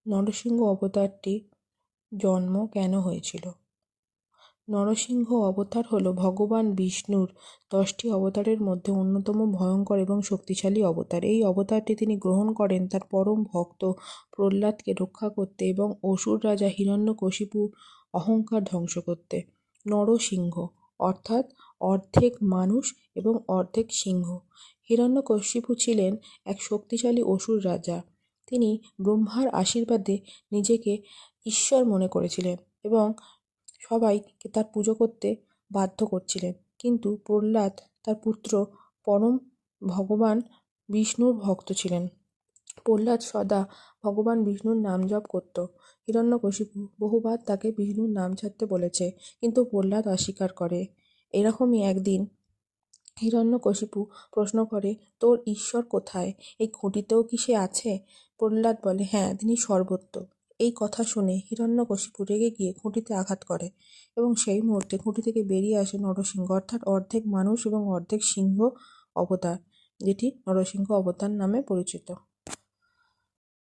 নরসিংহ অবতারটি জন্ম কেন হয়েছিল? নরসিংহ অবতার হল ভগবান বিষ্ণুর 10টি অবতারের মধ্যে অন্যতম ভয়ঙ্কর এবং শক্তিশালী অবতার। এই অবতারটি তিনি গ্রহণ করেন তার পরম ভক্ত প্রহ্লাদকে রক্ষা করতে এবং অসুর রাজা হিরণ্যকশিপুর অহংকার ধ্বংস করতে। নরসিংহ অর্থাৎ অর্ধেক মানুষ এবং অর্ধেক সিংহ। হিরণ্যকশিপু ছিলেন এক শক্তিশালী অসুর রাজা। তিনি ব্রহ্মার আশীর্বাদে নিজেকে ঈশ্বর মনে করেছিলেন এবং সবাইকে তার পুজো করতে বাধ্য করছিলেন। কিন্তু প্রহ্লাদ তার পুত্র পরম ভগবান বিষ্ণুর ভক্ত ছিলেন। প্রহ্লাদ সদা ভগবান বিষ্ণুর নাম জপ করত। হিরণ্যকশিপু বহুবার তাকে বিষ্ণুর নাম ছাড়তে বলেছে, কিন্তু প্রহ্লাদ অস্বীকার করে। এরকমই একদিন হিরণ্যকশিপু প্রশ্ন করে, তোর ঈশ্বর কোথায়? এই খুঁটিতেও কি সে আছে? প্রহ্লাদ বলে, হ্যাঁ, তিনি সর্বত্র। এই কথা শুনে হিরণ্যকশিপু রেগে গিয়ে খুঁটিতে আঘাত করে এবং সেই মুহূর্তে খুঁটি থেকে বেরিয়ে আসে নরসিংহ অর্থাৎ অর্ধেক মানুষ এবং অর্ধেক সিংহ অবতার, যেটি নরসিংহ অবতার নামে পরিচিত।